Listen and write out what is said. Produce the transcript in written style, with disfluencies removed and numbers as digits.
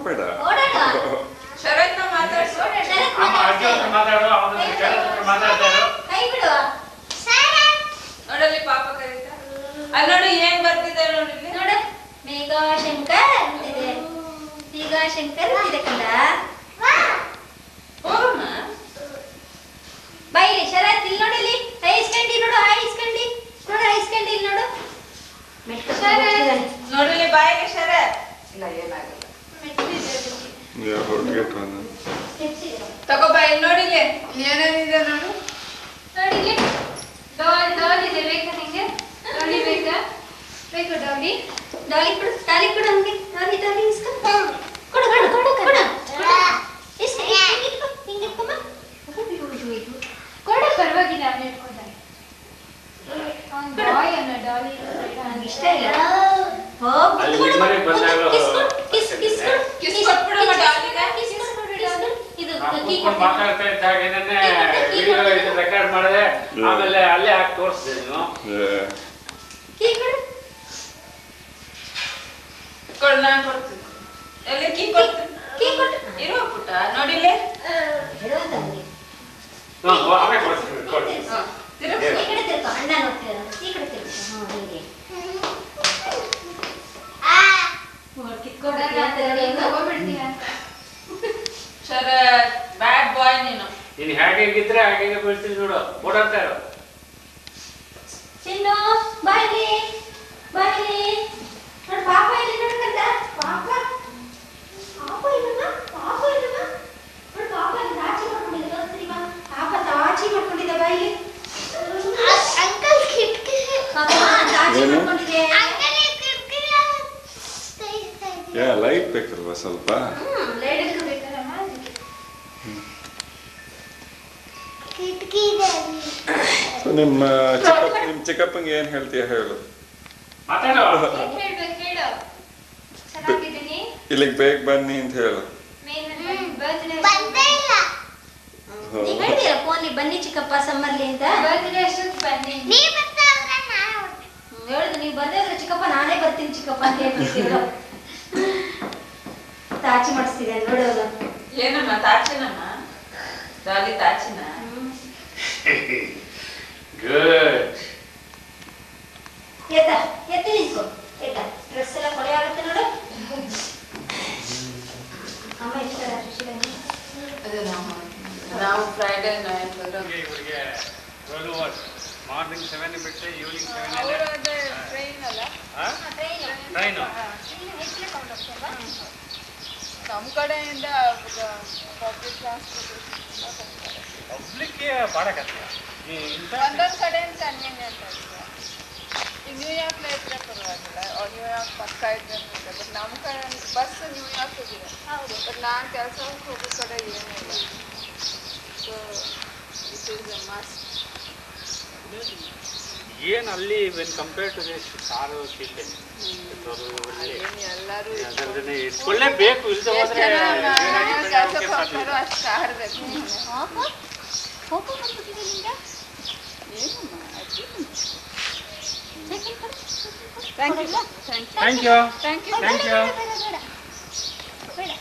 ಹೋಗ್ಬೇಡ. ಶರತ್ನ ಮಾತಾಡ್ಸು. ನೋಡಲ್ಲಿ ಪಾಪ ಕರೀತಾ. ಅಲ್ಲಿ ನೋಡಿ ಏನ್ ಬರ್ತಿದ್ದಾರೆ ನೋಡಿ. ನೋಡ ಮೇಘಾ ಶಂಕರ್ ಅಂತಿದೆ. ಮೇಘಾ ಶಂಕರ್ ಅಂತಿದೆ ಕಂದ. ಹೋಗಮ್ಮ. ಬೈಲಿ ಶರತ್ ಇಲ್ಲಿ ನೋಡಲಿ. ಐಸ್ಕಂಡಿ ನೋಡು, ಐಸ್ಕಂಡಿ ನೋಡು, ಐಸ್ಕಂಡಿ ಇಲ್ಲಿ ನೋಡು. ನೋಡಲಿ ಬಾಯಿಗೆ ಶರತ್. ಇಲ್ಲ ಏನಾಗಲ್ಲ. ತಗೋ ಬಾಯಿ ನೋಡಿಲಿ ಏನೇನಿದೆ ನೋಡು. ನೋಡಿಲಿ ಡಾಲ್ ಇದೆ. ಬೇಕಾ ನಿಂಗೆ ಡಾಲಿ? ಬೇಕಾ? ಬೇಕು ಡಾಲಿ? ಡಾಲಿ ಕೊಡು, ಡಾಲಿ ಕೊಡು ಹಂಗೆ. ಡಾಲಿ ಡಾಲಿ ಇಸ್ಕೊ. ಕೊಡು ಕೊಡು ಕೊಡು ಕೊಡು. ಇಸ್ಕೊ ಹಿಂಗೆ ಇಟ್ಕೊಮ್ಮ. ಕೊಡು ಪರವಾಗಿಲ್ಲ, ಅವನು ಇಟ್ಕೊತಾನೆ. ಅವ್ನು ಬಾಯ್ ಅನ್ನೋ ಡಾಲಿ ನಂಗೆ ಇಷ್ಟ ಇಲ್ಲ. ಹೋಗಿ ಕಿಸ್ ಕಿಸ್ ಕಿಸ್ ಕೊಟ್ಬಿಡಮ್ಮ ಡಾಲಿಗೆ. ಕಿಸ್ ಕೊಡು ಡಾಲಿ. ಇದು ಮಾತಾಡ್ತಾ ಇದ್ದಾಗ ವಿಡಿಯೋ ರೆಕಾರ್ಡ್ ಮಾಡಿದೆ, ಆಮೇಲೆ ಅಲ್ಲೇ ಹಾಕಿ ತೋರಿಸ್ದೆ ನೀನು. ಕೀ ಕೊಡು. ಕೊಡು, ನಾನು ಕೊಡ್ತೀನಿ. ಎಲ್ಲಿ ಕೀ ಕೊಡ್ತೀನಿ. ಕೀ ಕೊಡು. ಇರೋ ಪುಟ್ಟ ನೋಡಿಲೆ. ಹೇಳೋದಂಗೆ ಆಮೇಲೆ ಕೊಡ್ತೀನಿ, ಕೊಡಿ. ತಿರುಗಿಸು. ಈ ಕಡೆ ತಿರ್ಕೊ, ಅಣ್ಣ ನೋಡ್ತೀರ. ಈ ಕಡೆ ತಿರ್ಕೊ. ಹೀಗೆ ಶರತ್ ಬ್ಯಾಡ್ ಬಾಯ್ ನೀನು. ನೀನು ಹೇಗೆ ಇದ್ರೆ ಹಾಗೆ ಬೀಳ್ತೀನಿ ನೋಡು. ಓಡಾಡ್ತಾ ಇರೋ. ಚಿನ್ನು ಬಾಯ್ಲಿ ಬಾಯ್ಲಿ. ನೋಡು ಪಾಪ ಇಲ್ಲಿ ನೋಡ್ಕಂತ. ಪಾಪ ಪಾಪ ಇಲ್ಲಮ್ಮ, ಪಾಪ ಇಲ್ಲಮ್ಮ. ನೋಡು ಪಾಪ ಇಲ್ಲಿ ತಾಚಿ ಮಾಡ್ಕೊಂಡಿದ್ದೆ. ತೋರಿಸ್ತೀನಿ ಬಾ. ಪಾಪ ತಾಚಿ ಮಾಡ್ಕೊಂಡಿದ್ದೆ ಬಾಯಿಲಿ. ಅಂಕಲ್ ಕಿಟ್ಕಿ ಪಾಪ ತಾಚಿ ಮಾಡ್ಕೊಂಡಿದ್ದೆ. ಲೈಟ್ ಬೇಕಲ್ವಾ ಸ್ವಲ್ಪ? ಲೈಟ್ ಇಟ್ಕೋಬೇಕಲ್ಲಮ್ಮ. ಕಿಟ್ಕಿ ಇದೆ. ನಿಮ್ಮ ಚಿಕ್ಕಪ್ಪಂಗೆ ಏನ್ ಹೇಳ್ತೀಯ ಹೇಳು. ಮಾತಾಡೋ. ಏನ್ ಹೇಳ್ಬೇಕು ಹೇಳು. ಚೆನ್ನಾಗಿದ್ದೀನಿ. ಇಲ್ಲಿಗೆ ಬೇಗ ಬನ್ನಿ ಅಂತ ಹೇಳು. ಬಂದೇ ಇಲ್ಲ. ನೀವ್ ಹೇಳ್ತೀರಾ ಫೋನ್ಲಿ ಬನ್ನಿ ಚಿಕ್ಕಪ್ಪ ಸಮ್ಮರ್ಲಿ ಅಂತ. ಬರ್ತ್ಡೇ ಅಷ್ಟೊತ್ತು ಬನ್ನಿ. ನೀವ್ ಬರ್ತಾ ಹೋದ್ರೆ ನಾನು ಹೋಗ್ತೀನಿ. ಹೇಳಿದ್ರು ನೀವು ಬರ್ದೇ ಇದ್ರೆ ಚಿಕ್ಕಪ್ಪ ನಾನೇ ಬರ್ತೀನಿ ಚಿಕ್ಕಪ್ಪ ಅಂತ ಹೇಳ್ಬಿಡ್ತೀವಿ. ತಾಚಿ ಮಾಡಿಸ್ತಿದೆ ನೋಡೋದು. ಏನಮ್ಮ ತಾಚಿನಮ್ಮ? ಡಾಲಿ ತಾಚಿನ? ಗುಡ್. ಎತ್ತ ಎತ್ತಿ ನಿಂತ್ಕೊ. ಎತ್ತ ಡ್ರೆಸ್ ಎಲ್ಲ ಕೊಳೆ ಆಗುತ್ತೆ ನೋಡು. ಅಮ್ಮ ಇಷ್ಟ ಸುಶೀಲಂಗೆ. ಅದು ನಾವು ಫ್ರೈಡೇ ನೈಟ್ ಇವರಿಗೆ ಮಾರ್ನಿಂಗ್ 7 ಬಿಟ್ಟರೆ ಈವ್ನಿಂಗ್ 7. ಅವರದೇ ಟ್ರೈನ್ ಅಲ್ಲ? ಟ್ರೈನು ನಮ್ಮ ಕಡೆಯಿಂದ ಪಬ್ಲಿಕ್ ಟ್ರಾನ್ಸ್ಪೋರ್ಟೇಷನ್ ಪಬ್ಲಿಕ್ಗೆ ಭಾಳ ಕಷ್ಟ. ಒಂದೊಂದು ಕಡೆಯಿಂದ ಕನ್ವೀನಿಯಂಟ್ ಆಗಿದೆ. ಈಗ ನ್ಯೂಯಾರ್ಕ್ಲ ಇದ್ರೆ ಪರವಾಗಿಲ್ಲ, ನ್ಯೂಯಾರ್ಕ್ ಪಕ್ಕ ಇದ್ರೆ ಬಟ್ ನಮ್ಮ ಕಡೆ ಬಸ್ ನ್ಯೂಯಾರ್ಕ್ ಹೋಗಿದೆ. ಬಟ್ ನಾನು ಕೆಲಸ ಹೋಗೋ ಕಡೆ ಏನೂ ಇಲ್ಲ. So it is a must. ಏನು ಅಲ್ಲಿ when compare to this car ಸೀಟೆ ಎಲ್ಲರೂ ಇಟ್ಕೊಳ್ಳೇಬೇಕು. ಇಲ್ಲದೆ ಹೋದ್ರೆ ಕೆಲಸಕ್ಕೆ ಹೋಗ್ತಾರೋ ಅಷ್ಟು ಕಾರ್ ಬೇಕು. Thank you. ಬೇಡ ಬೇಡ ಬೇಡ ಬೇಡ.